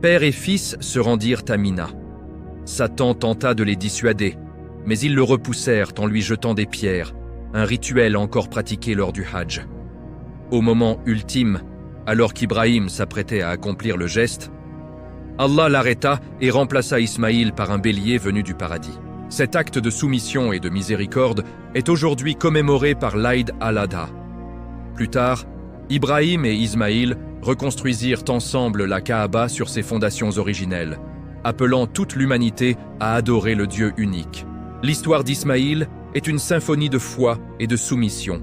Père et fils se rendirent à Mina. Satan tenta de les dissuader, mais ils le repoussèrent en lui jetant des pierres, un rituel encore pratiqué lors du Hajj. Au moment ultime, alors qu'Ibrahim s'apprêtait à accomplir le geste, Allah l'arrêta et remplaça Ismaïl par un bélier venu du paradis. Cet acte de soumission et de miséricorde est aujourd'hui commémoré par l'Aïd al-Adha. Plus tard, Ibrahim et Ismaïl reconstruisirent ensemble la Kaaba sur ses fondations originelles, appelant toute l'humanité à adorer le Dieu unique. L'histoire d'Ismaïl est une symphonie de foi et de soumission.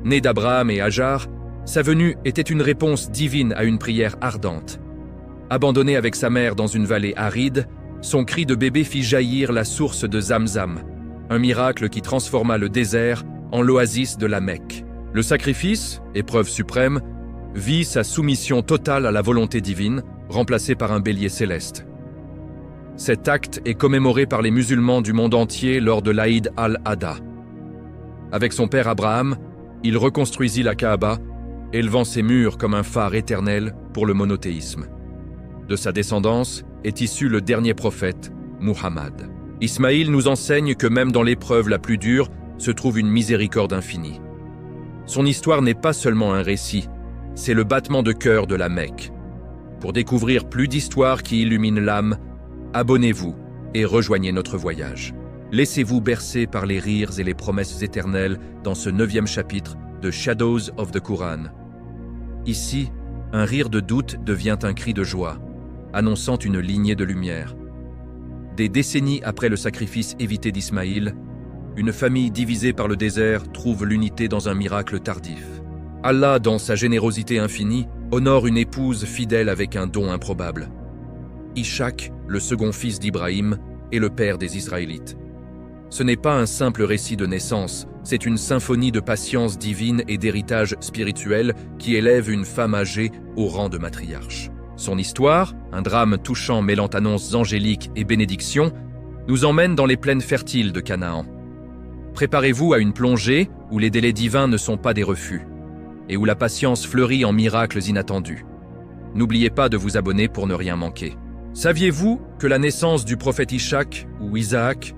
Né d'Abraham et Hajar, sa venue était une réponse divine à une prière ardente. Abandonné avec sa mère dans une vallée aride, son cri de bébé fit jaillir la source de Zamzam, un miracle qui transforma le désert en l'oasis de la Mecque. Le sacrifice, épreuve suprême, vit sa soumission totale à la volonté divine, remplacée par un bélier céleste. Cet acte est commémoré par les musulmans du monde entier lors de l'Aïd al-Adha. Avec son père Abraham, il reconstruisit la Kaaba, élevant ses murs comme un phare éternel pour le monothéisme. De sa descendance est issu le dernier prophète, Muhammad. Ismaïl nous enseigne que même dans l'épreuve la plus dure se trouve une miséricorde infinie. Son histoire n'est pas seulement un récit, c'est le battement de cœur de la Mecque. Pour découvrir plus d'histoires qui illuminent l'âme, abonnez-vous et rejoignez notre voyage. Laissez-vous bercer par les rires et les promesses éternelles dans ce 9e chapitre de Shadows of the Quran. Ici, un rire de doute devient un cri de joie. annonçant une lignée de lumière. Des décennies après le sacrifice évité d'Ismaïl, une famille divisée par le désert trouve l'unité dans un miracle tardif. Allah, dans sa générosité infinie, honore une épouse fidèle avec un don improbable. Ishaq, le second fils d'Ibrahim, est le père des Israélites. Ce n'est pas un simple récit de naissance, c'est une symphonie de patience divine et d'héritage spirituel qui élève une femme âgée au rang de matriarche. Son histoire, un drame touchant mêlant annonces angéliques et bénédictions, nous emmène dans les plaines fertiles de Canaan. Préparez-vous à une plongée où les délais divins ne sont pas des refus, et où la patience fleurit en miracles inattendus. N'oubliez pas de vous abonner pour ne rien manquer. Saviez-vous que la naissance du prophète Ishaq ou Isaac,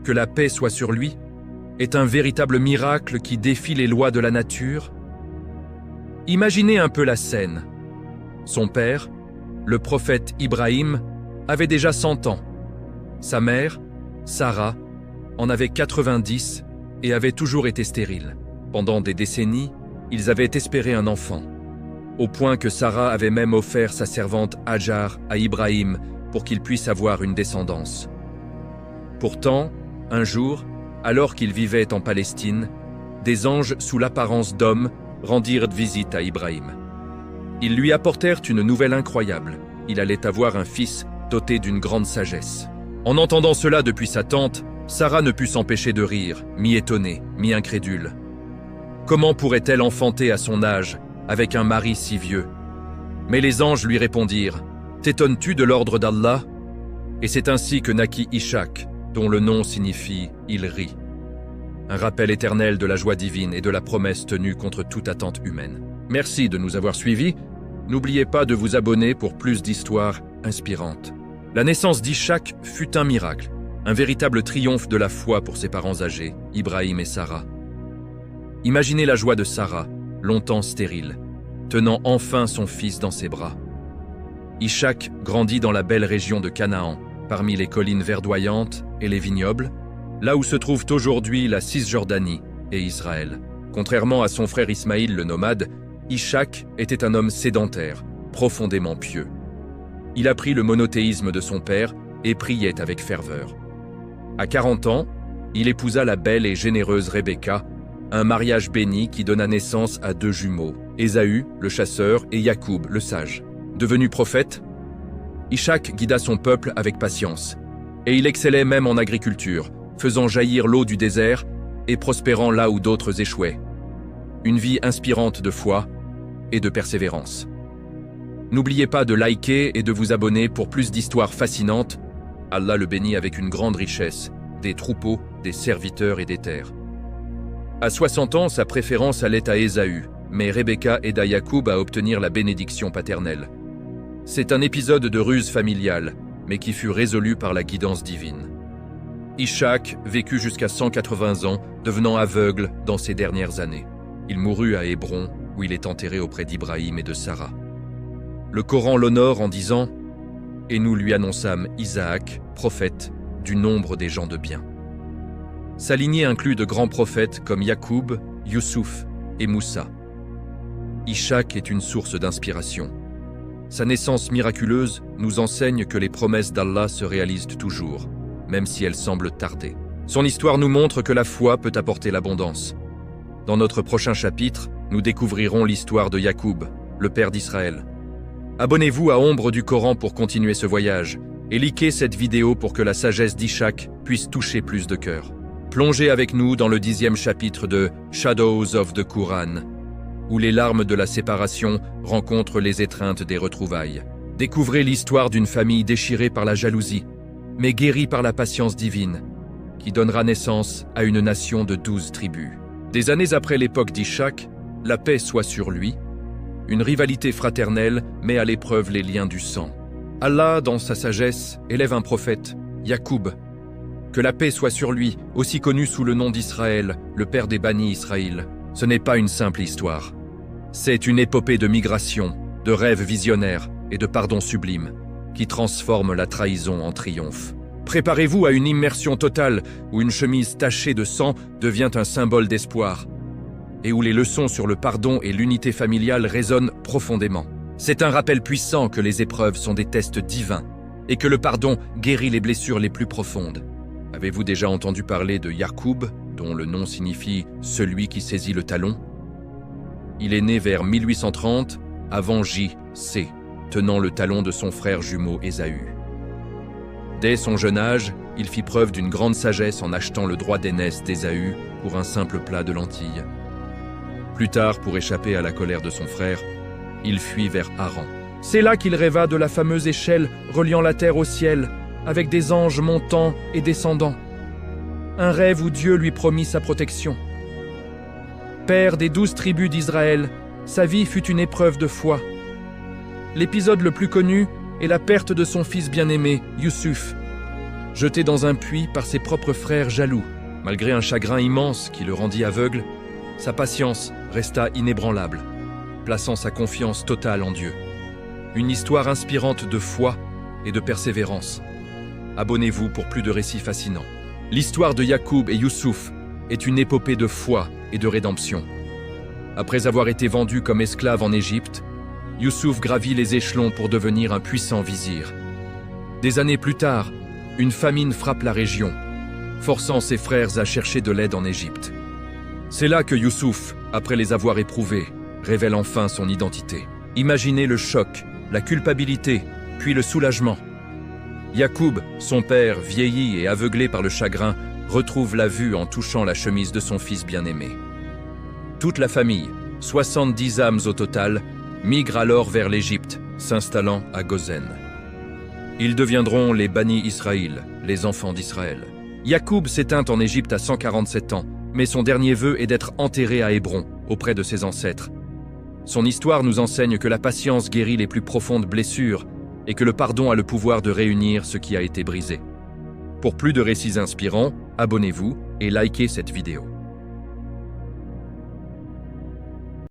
que la paix soit sur lui, est un véritable miracle qui défie les lois de la nature? Imaginez un peu la scène. Son père, le prophète Ibrahim, avait déjà 100 ans. Sa mère, Sarah, en avait 90 et avait toujours été stérile. Pendant des décennies, ils avaient espéré un enfant, au point que Sarah avait même offert sa servante Hajar à Ibrahim pour qu'il puisse avoir une descendance. Pourtant, un jour, alors qu'ils vivaient en Palestine, des anges sous l'apparence d'hommes rendirent visite à Ibrahim. Ils lui apportèrent une nouvelle incroyable. Il allait avoir un fils doté d'une grande sagesse. En entendant cela depuis sa tente, Sarah ne put s'empêcher de rire, mi-étonnée, mi-incrédule. Comment pourrait-elle enfanter à son âge, avec un mari si vieux? Mais les anges lui répondirent, « T'étonnes-tu de l'ordre d'Allah ?» Et c'est ainsi que naquit Ishaq, dont le nom signifie « il rit ». Un rappel éternel de la joie divine et de la promesse tenue contre toute attente humaine. Merci de nous avoir suivis. N'oubliez pas de vous abonner pour plus d'histoires inspirantes. La naissance d'Ishaq fut un miracle, un véritable triomphe de la foi pour ses parents âgés, Ibrahim et Sarah. Imaginez la joie de Sarah, longtemps stérile, tenant enfin son fils dans ses bras. Ishaq grandit dans la belle région de Canaan, parmi les collines verdoyantes et les vignobles, là où se trouvent aujourd'hui la Cisjordanie et Israël. Contrairement à son frère Ismaïl le nomade, Ishaq était un homme sédentaire, profondément pieux. Il apprit le monothéisme de son père et priait avec ferveur. À 40 ans, il épousa la belle et généreuse Rebecca, un mariage béni qui donna naissance à 2 jumeaux, Ésaü, le chasseur, et Yacoub, le sage. Devenu prophète, Ishaq guida son peuple avec patience, et il excellait même en agriculture, faisant jaillir l'eau du désert et prospérant là où d'autres échouaient. Une vie inspirante de foi et de persévérance. N'oubliez pas de liker et de vous abonner pour plus d'histoires fascinantes. Allah le bénit avec une grande richesse, des troupeaux, des serviteurs et des terres. À 60 ans, sa préférence allait à Ésaü, mais Rebecca aida Yacoub à obtenir la bénédiction paternelle. C'est un épisode de ruse familiale, mais qui fut résolu par la guidance divine. Ishaq vécut jusqu'à 180 ans, devenant aveugle dans ses dernières années. Il mourut à Hébron, où il est enterré auprès d'Ibrahim et de Sarah. Le Coran l'honore en disant « Et nous lui annonçâmes Isaac, prophète, du nombre des gens de bien. » Sa lignée inclut de grands prophètes comme Yacoub, Youssouf et Moussa. Ishaq est une source d'inspiration. Sa naissance miraculeuse nous enseigne que les promesses d'Allah se réalisent toujours, même si elles semblent tarder. Son histoire nous montre que la foi peut apporter l'abondance. Dans notre prochain chapitre, nous découvrirons l'histoire de Yacoub, le père d'Israël. Abonnez-vous à Ombre du Coran pour continuer ce voyage et likez cette vidéo pour que la sagesse d'Ishaq puisse toucher plus de cœurs. Plongez avec nous dans le 10e chapitre de Shadows of the Quran, où les larmes de la séparation rencontrent les étreintes des retrouvailles. Découvrez l'histoire d'une famille déchirée par la jalousie, mais guérie par la patience divine, qui donnera naissance à une nation de 12 tribus. Des années après l'époque d'Ishaq, la paix soit sur lui, une rivalité fraternelle met à l'épreuve les liens du sang. Allah, dans sa sagesse, élève un prophète, Yacoub. Que la paix soit sur lui, aussi connu sous le nom d'Israël, le père des bannis Israël. Ce n'est pas une simple histoire. C'est une épopée de migration, de rêves visionnaires et de pardon sublime, qui transforme la trahison en triomphe. Préparez-vous à une immersion totale où une chemise tachée de sang devient un symbole d'espoir et où les leçons sur le pardon et l'unité familiale résonnent profondément. C'est un rappel puissant que les épreuves sont des tests divins et que le pardon guérit les blessures les plus profondes. Avez-vous déjà entendu parler de Yacoub, dont le nom signifie « celui qui saisit le talon » ? Il est né vers 1830, avant J.C., tenant le talon de son frère jumeau Ésaü. Dès son jeune âge, il fit preuve d'une grande sagesse en achetant le droit d'aînesse d'Ésaü pour un simple plat de lentilles. Plus tard, pour échapper à la colère de son frère, il fuit vers Haran. C'est là qu'il rêva de la fameuse échelle reliant la terre au ciel, avec des anges montant et descendant. Un rêve où Dieu lui promit sa protection. Père des 12 tribus d'Israël, sa vie fut une épreuve de foi. L'épisode le plus connu est la perte de son fils bien-aimé, Youssouf, jeté dans un puits par ses propres frères jaloux. Malgré un chagrin immense qui le rendit aveugle, sa patience resta inébranlable, plaçant sa confiance totale en Dieu. Une histoire inspirante de foi et de persévérance. Abonnez-vous pour plus de récits fascinants. L'histoire de Yacoub et Youssouf est une épopée de foi et de rédemption. Après avoir été vendu comme esclave en Égypte, Youssouf gravit les échelons pour devenir un puissant vizir. Des années plus tard, une famine frappe la région, forçant ses frères à chercher de l'aide en Égypte. C'est là que Youssouf, après les avoir éprouvés, révèle enfin son identité. Imaginez le choc, la culpabilité, puis le soulagement. Yacoub, son père, vieilli et aveuglé par le chagrin, retrouve la vue en touchant la chemise de son fils bien-aimé. Toute la famille, 70 âmes au total, migrent alors vers l'Égypte, s'installant à Gozen. Ils deviendront les Bani Israël, les enfants d'Israël. Yacoub s'éteint en Égypte à 147 ans, mais son dernier vœu est d'être enterré à Hébron, auprès de ses ancêtres. Son histoire nous enseigne que la patience guérit les plus profondes blessures et que le pardon a le pouvoir de réunir ce qui a été brisé. Pour plus de récits inspirants, abonnez-vous et likez cette vidéo.